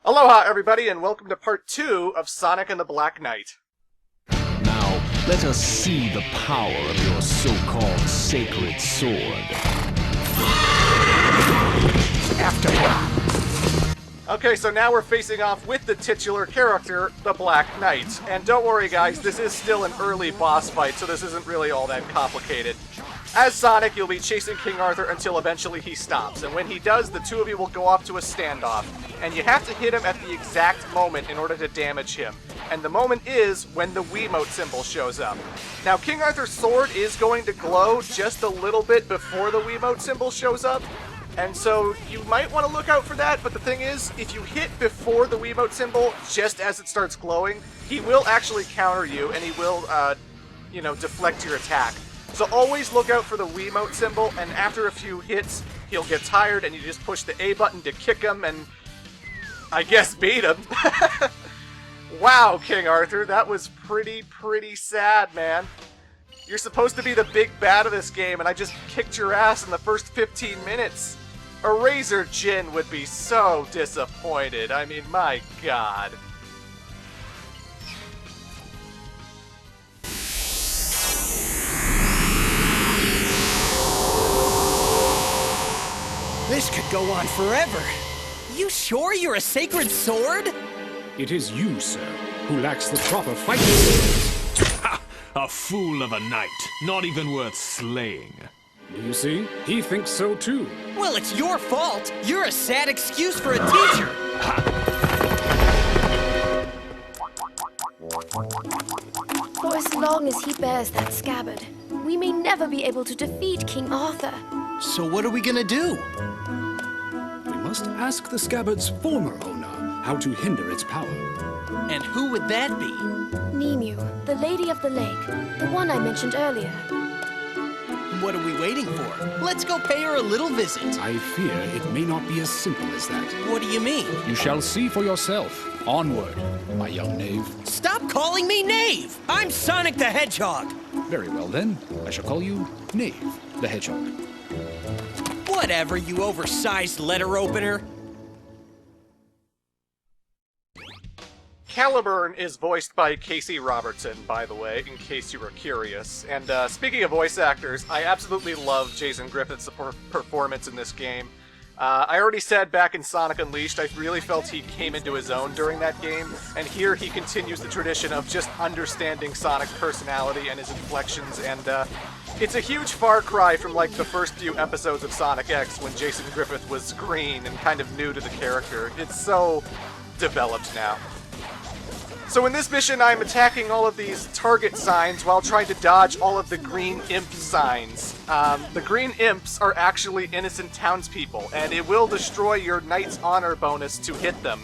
Aloha, everybody, and welcome to part 2 of Sonic and the Black Knight. Now, let us see the power of your so-called sacred sword. After. Okay, so now we're facing off with the titular character, the Black Knight. And don't worry, guys, this is still an early boss fight, so this isn't really all that complicated. As Sonic, you'll be chasing King Arthur until eventually he stops, and when he does, the two of you will go off to a standoff, and you have to hit him at the exact moment in order to damage him. And the moment is when the Wiimote symbol shows up. Now, King Arthur's sword is going to glow just a little bit before the Wiimote symbol shows up, and so you might want to look out for that, but the thing is, if you hit before the Wiimote symbol, just as it starts glowing, he will actually counter you, and he will, deflect your attack. So always look out for the Wiimote symbol, and after a few hits, he'll get tired, and you just push the A button to kick him, and I guess beat him. Wow, King Arthur, that was pretty sad, man. You're supposed to be the big bad of this game, and I just kicked your ass in the first 15 minutes. A Razor Jin would be so disappointed. I mean, my god. This could go on forever. You sure you're a sacred sword? It is you, sir, who lacks the proper fighting skills. Ha! A fool of a knight, not even worth slaying. You see, he thinks so too. Well, it's your fault. You're a sad excuse for a teacher. For as long as he bears that scabbard, we may never be able to defeat King Arthur. So what are we gonna do? We must ask the scabbard's former owner how to hinder its power. And who would that be? Nemu, the Lady of the Lake, the one I mentioned earlier. What are we waiting for? Let's go pay her a little visit. I fear it may not be as simple as that. What do you mean? You shall see for yourself. Onward, my young knave. Stop calling me Knave! I'm Sonic the Hedgehog! Very well then, I shall call you Knave the Hedgehog. Whatever, you oversized letter opener. Caliburn is voiced by Casey Robertson, by the way, in case you were curious. And speaking of voice actors, I absolutely love Jason Griffith's performance in this game. I already said back in Sonic Unleashed, I really felt he came into his own during that game, and here he continues the tradition of just understanding Sonic's personality and his inflections, and it's a huge far cry from like the first few episodes of Sonic X when Jason Griffith was green and kind of new to the character. It's so developed now. So in this mission, I'm attacking all of these target signs while trying to dodge all of the green imp signs. The green imps are actually innocent townspeople, and it will destroy your Knight's Honor bonus to hit them.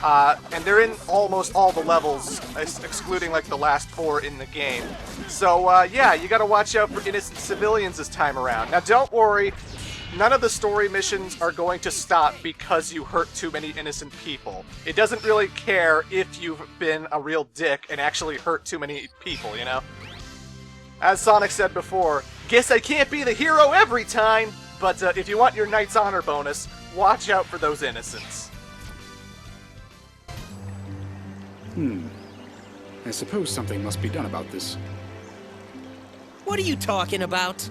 And they're in almost all the levels, excluding like the last 4 in the game. So yeah, you gotta watch out for innocent civilians this time around. Now don't worry, none of the story missions are going to stop because you hurt too many innocent people. It doesn't really care if you've been a real dick and actually hurt too many people, you know? As Sonic said before, guess I can't be the hero every time, but if you want your Knight's Honor bonus, watch out for those innocents. I suppose something must be done about this. What are you talking about?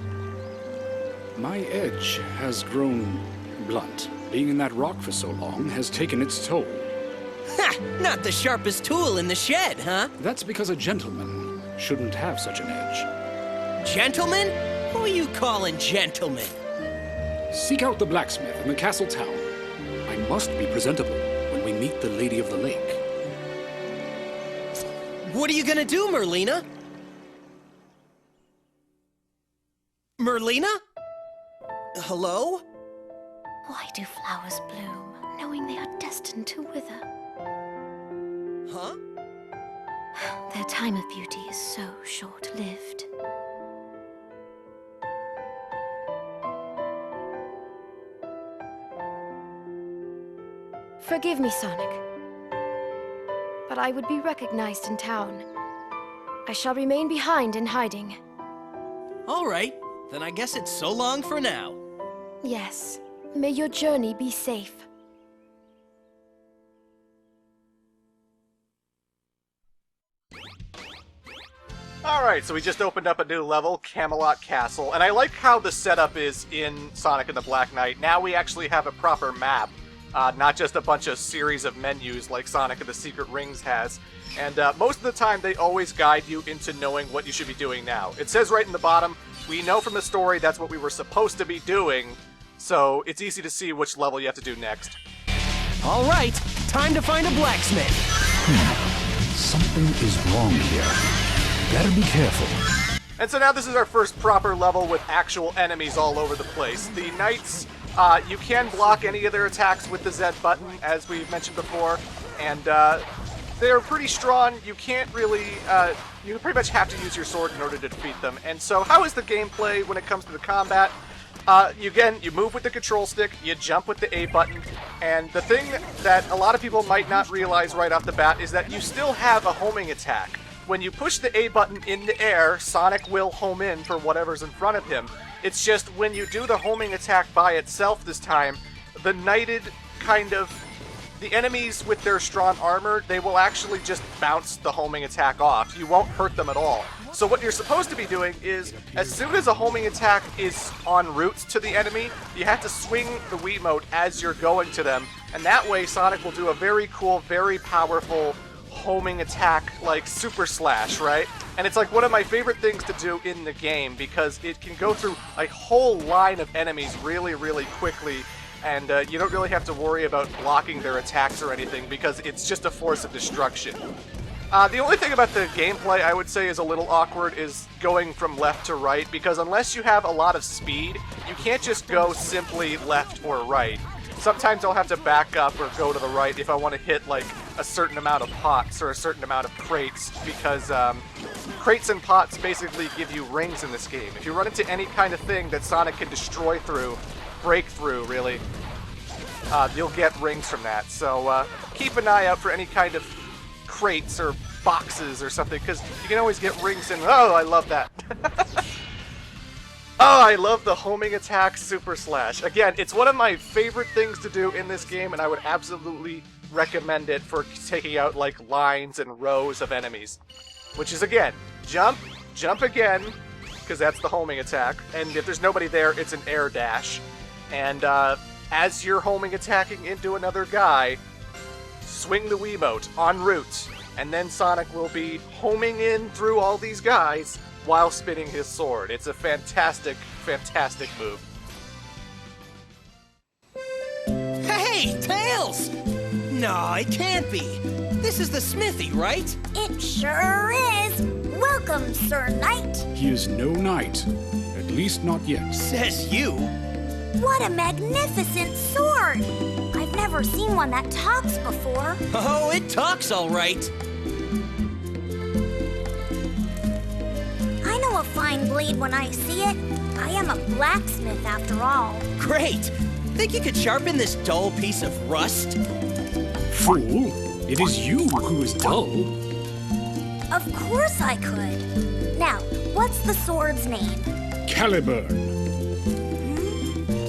My edge has grown blunt. Being in that rock for so long has taken its toll. Ha! Not the sharpest tool in the shed, huh? That's because a gentleman shouldn't have such an edge. Gentlemen? Who are you calling gentlemen? Seek out the blacksmith in the castle town. I must be presentable when we meet the Lady of the Lake. What are you gonna do, Merlina? Merlina? Hello? Why do flowers bloom, knowing they are destined to wither? Huh? Their time of beauty is so short-lived. Forgive me, Sonic, but I would be recognized in town. I shall remain behind in hiding. All right, then I guess it's so long for now. Yes. May your journey be safe. Alright, so we just opened up a new level, Camelot Castle, and I like how the setup is in Sonic and the Black Knight. Now we actually have a proper map, not just a bunch of series of menus like Sonic and the Secret Rings has. And most of the time they always guide you into knowing what you should be doing now. It says right in the bottom, we know from the story that's what we were supposed to be doing, so it's easy to see which level you have to do next. All right, time to find a blacksmith. Something is wrong here. Better be careful. And so now this is our first proper level with actual enemies all over the place. The knights, you can block any of their attacks with the Z button, as we mentioned before, and they're pretty strong. You can't really, you pretty much have to use your sword in order to defeat them. And so how is the gameplay when it comes to the combat? You move with the control stick, you jump with the A button, and the thing that a lot of people might not realize right off the bat is that you still have a homing attack. When you push the A button in the air, Sonic will home in for whatever's in front of him. It's just when you do the homing attack by itself this time, the knighted the enemies with their strong armor, they will actually just bounce the homing attack off. You won't hurt them at all. So what you're supposed to be doing is, as soon as a homing attack is en route to the enemy, you have to swing the Wiimote as you're going to them, and that way Sonic will do a very cool, very powerful homing attack like Super Slash, right? And it's like one of my favorite things to do in the game because it can go through a whole line of enemies really, really quickly, and you don't really have to worry about blocking their attacks or anything because it's just a force of destruction. The only thing about the gameplay I would say is a little awkward is going from left to right, because unless you have a lot of speed, you can't just go simply left or right. Sometimes I'll have to back up or go to the right if I want to hit like a certain amount of pots or a certain amount of crates, because crates and pots basically give you rings in this game. If you run into any kind of thing that Sonic can destroy through, break through really, you'll get rings from that. So keep an eye out for any kind of crates or boxes or something, because you can always get rings in. Oh, I love that. Oh, I love the homing attack Super Slash. Again, it's one of my favorite things to do in this game, and I would absolutely recommend it for taking out like lines and rows of enemies. Which is, again, jump, jump again, because that's the homing attack, and if there's nobody there, it's an air dash. And as you're homing attacking into another guy, swing the Wiimote en route, and then Sonic will be homing in through all these guys while spinning his sword. It's a fantastic, fantastic move. Hey, Tails! No, it can't be. This is the smithy, right? It sure is. Welcome, Sir Knight. He is no knight. At least not yet. Says you. What a magnificent sword. I've never seen one that talks before. Oh, it talks all right. I know a fine blade when I see it. I am a blacksmith after all. Great. Think you could sharpen this dull piece of rust? Fool! It is you who is dull. Of course I could. Now, what's the sword's name? Caliburn.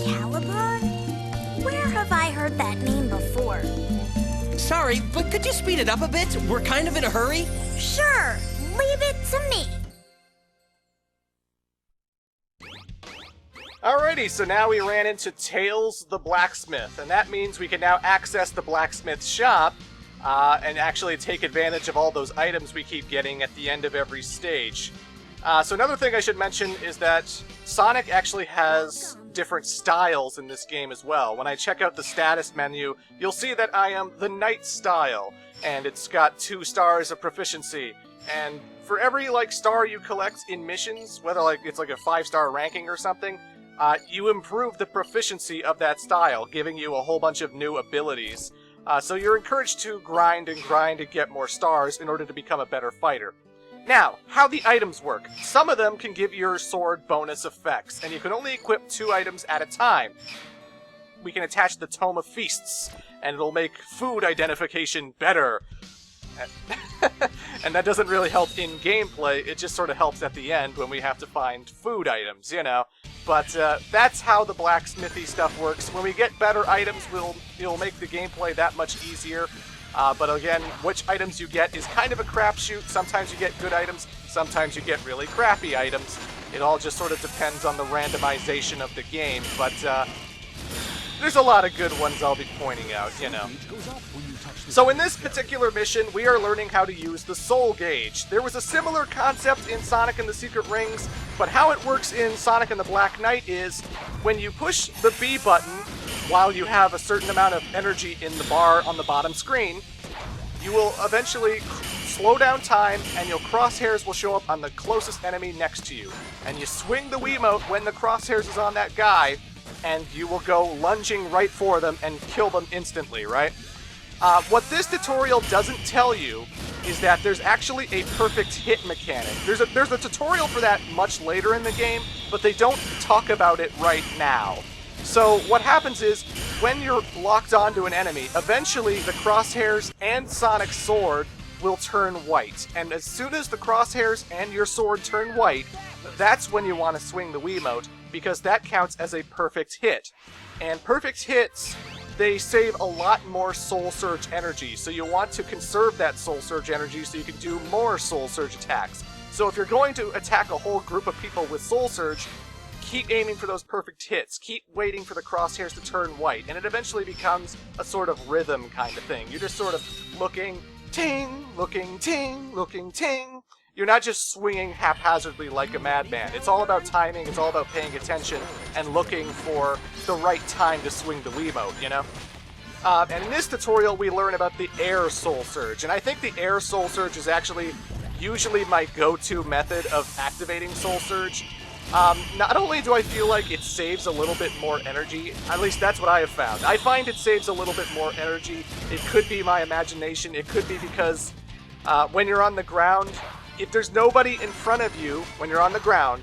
Caliburn? Where have I heard that name before? Sorry, but could you speed it up a bit? We're kind of in a hurry. Sure. Leave it to me. Alrighty, so now we ran into Tails the Blacksmith, and that means we can now access the blacksmith shop and actually take advantage of all those items we keep getting at the end of every stage. So another thing I should mention is that Sonic actually has different styles in this game as well. When I check out the status menu, you'll see that I am the Knight style, and it's got 2 stars of proficiency. And for every star you collect in missions, whether it's like a 5-star ranking or something, you improve the proficiency of that style, giving you a whole bunch of new abilities. So you're encouraged to grind and grind and get more stars in order to become a better fighter. Now, how the items work. Some of them can give your sword bonus effects, and you can only equip 2 items at a time. We can attach the Tome of Feasts, and it'll make food identification better. And that doesn't really help in gameplay, it just sort of helps at the end when we have to find food items, you know. But that's how the blacksmithy stuff works. When we get better items, it'll make the gameplay that much easier. But again, which items you get is kind of a crapshoot. Sometimes you get good items, Sometimes you get really crappy items. It all just sort of depends on the randomization of the game, but there's a lot of good ones I'll be pointing out, you know. So in this particular mission, we are learning how to use the Soul Gauge. There was a similar concept in Sonic and the Secret Rings, but how it works in Sonic and the Black Knight is when you push the B button while you have a certain amount of energy in the bar on the bottom screen, you will eventually slow down time, and your crosshairs will show up on the closest enemy next to you. And you swing the Wiimote when the crosshairs is on that guy, and you will go lunging right for them and kill them instantly, right? What this tutorial doesn't tell you is that there's actually a perfect hit mechanic. There's a tutorial for that much later in the game, but they don't talk about it right now. So what happens is, when you're locked onto an enemy, eventually the crosshairs and Sonic's sword will turn white. And as soon as the crosshairs and your sword turn white, that's when you want to swing the Wiimote, because that counts as a perfect hit. And perfect hits, they save a lot more Soul Surge energy, so you want to conserve that Soul Surge energy so you can do more Soul Surge attacks. So if you're going to attack a whole group of people with Soul Surge, keep aiming for those perfect hits, keep waiting for the crosshairs to turn white, and it eventually becomes a sort of rhythm kind of thing. You're just sort of looking, ting, looking, ting, looking, ting. You're not just swinging haphazardly like a madman. It's all about timing, it's all about paying attention, and looking for the right time to swing the Wiimote, you know? And in this tutorial, we learn about the Air Soul Surge, and I think the Air Soul Surge is actually usually my go-to method of activating Soul Surge. Not only do I feel like it saves a little bit more energy, at least that's what I have found. I find it saves a little bit more energy. It could be my imagination. It could be because when you're on the ground, if there's nobody in front of you when you're on the ground,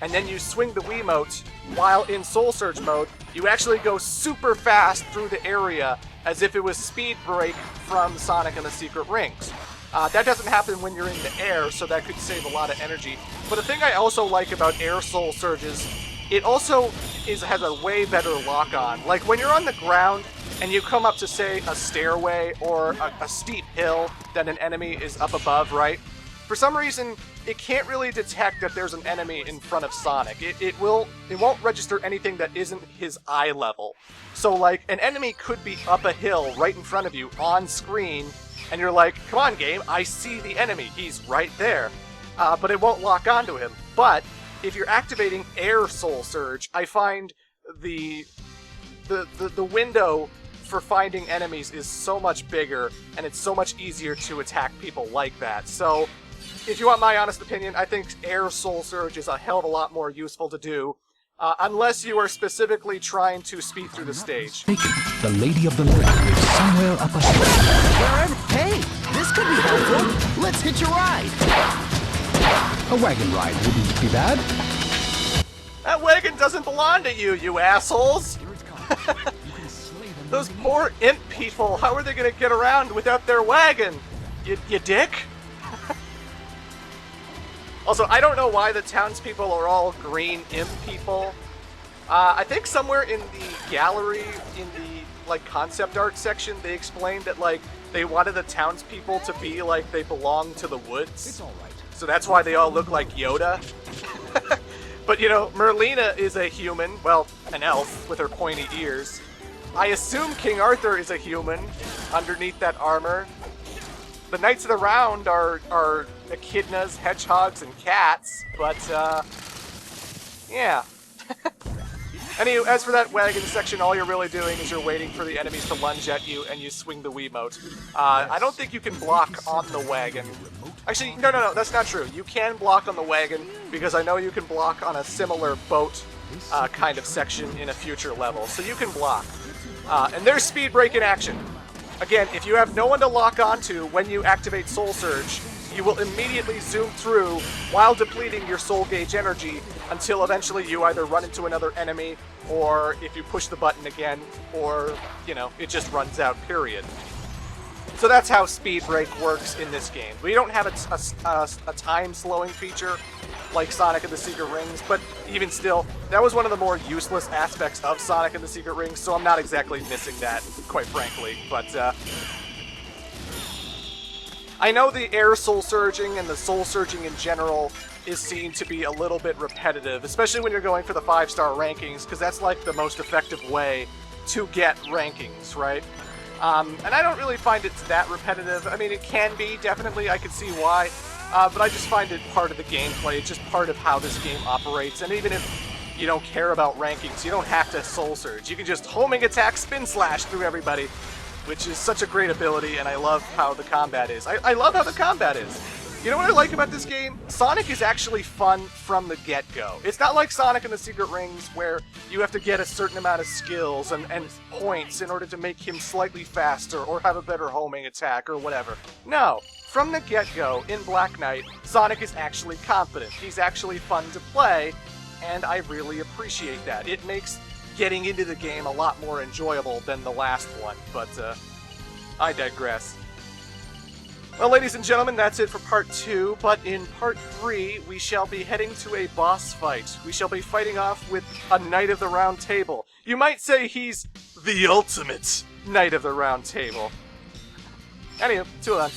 and then you swing the Wiimote while in Soul Surge mode, you actually go super fast through the area as if it was Speed Break from Sonic and the Secret Rings. That doesn't happen when you're in the air, so that could save a lot of energy. But the thing I also like about Air Soul Surges, it also has a way better lock-on. Like, when you're on the ground and you come up to, say, a stairway or a steep hill that an enemy is up above, right? For some reason, it can't really detect that there's an enemy in front of Sonic. It won't register anything that isn't his eye level. So, like, an enemy could be up a hill right in front of you on screen, and you're like, come on, game, I see the enemy. He's right there. But it won't lock onto him. But if you're activating Air Soul Surge, I find the window for finding enemies is so much bigger, and it's so much easier to attack people like that. So, if you want my honest opinion, I think Air Soul Surge is a hell of a lot more useful to do, unless you are specifically trying to speed through the stage. The Lady of the Lake lives somewhere up ahead. Hey, this could be helpful. Let's hitch a ride. A wagon ride wouldn't be bad. That wagon doesn't belong to you, you assholes! Those poor imp people, how are they gonna get around without their wagon? You dick? Also, I don't know why the townspeople are all green imp people. I think somewhere in the gallery, in the, like, concept art section, they explained that, like, they wanted the townspeople to be like they belong to the woods. It's all right. So that's why they all look like Yoda. But, you know, Merlina is a human, well, an elf with her pointy ears. I assume King Arthur is a human underneath that armor. The Knights of the Round are echidnas, hedgehogs, and cats, but, yeah. Anyway, as for that wagon section, all you're really doing is you're waiting for the enemies to lunge at you, and you swing the Wiimote. I don't think you can block on the wagon. Actually, no, that's not true. You can block on the wagon, because I know you can block on a similar boat kind of section in a future level, so you can block. And there's Speed Break in action. Again, if you have no one to lock onto when you activate Soul Surge, you will immediately zoom through while depleting your Soul Gauge energy until eventually you either run into another enemy, or if you push the button again, or, you know, it just runs out, period. So that's how Speed Break works in this game. We don't have a time-slowing feature like Sonic and the Secret Rings, but even still, that was one of the more useless aspects of Sonic and the Secret Rings, so I'm not exactly missing that, quite frankly. But, I know the air soul surging and the soul surging in general is seen to be a little bit repetitive, especially when you're going for the 5-star rankings, because that's like the most effective way to get rankings, right? And I don't really find it that repetitive. I mean, it can be, definitely, I can see why, but I just find it part of the gameplay. It's just part of how this game operates, and even if you don't care about rankings, you don't have to soul surge. You can just homing attack, spin slash through everybody, which is such a great ability, and I love how the combat is. I love how the combat is. You know what I like about this game? Sonic is actually fun from the get-go. It's not like Sonic and the Secret Rings where you have to get a certain amount of skills and points in order to make him slightly faster or have a better homing attack or whatever. No, from the get-go, in Black Knight, Sonic is actually competent. He's actually fun to play, and I really appreciate that. It makes getting into the game a lot more enjoyable than the last one, but I digress. Well, ladies and gentlemen, that's it for Part 2, but in Part 3, we shall be heading to a boss fight. We shall be fighting off with a Knight of the Round Table. You might say he's the ultimate Knight of the Round Table. Anywho, till then.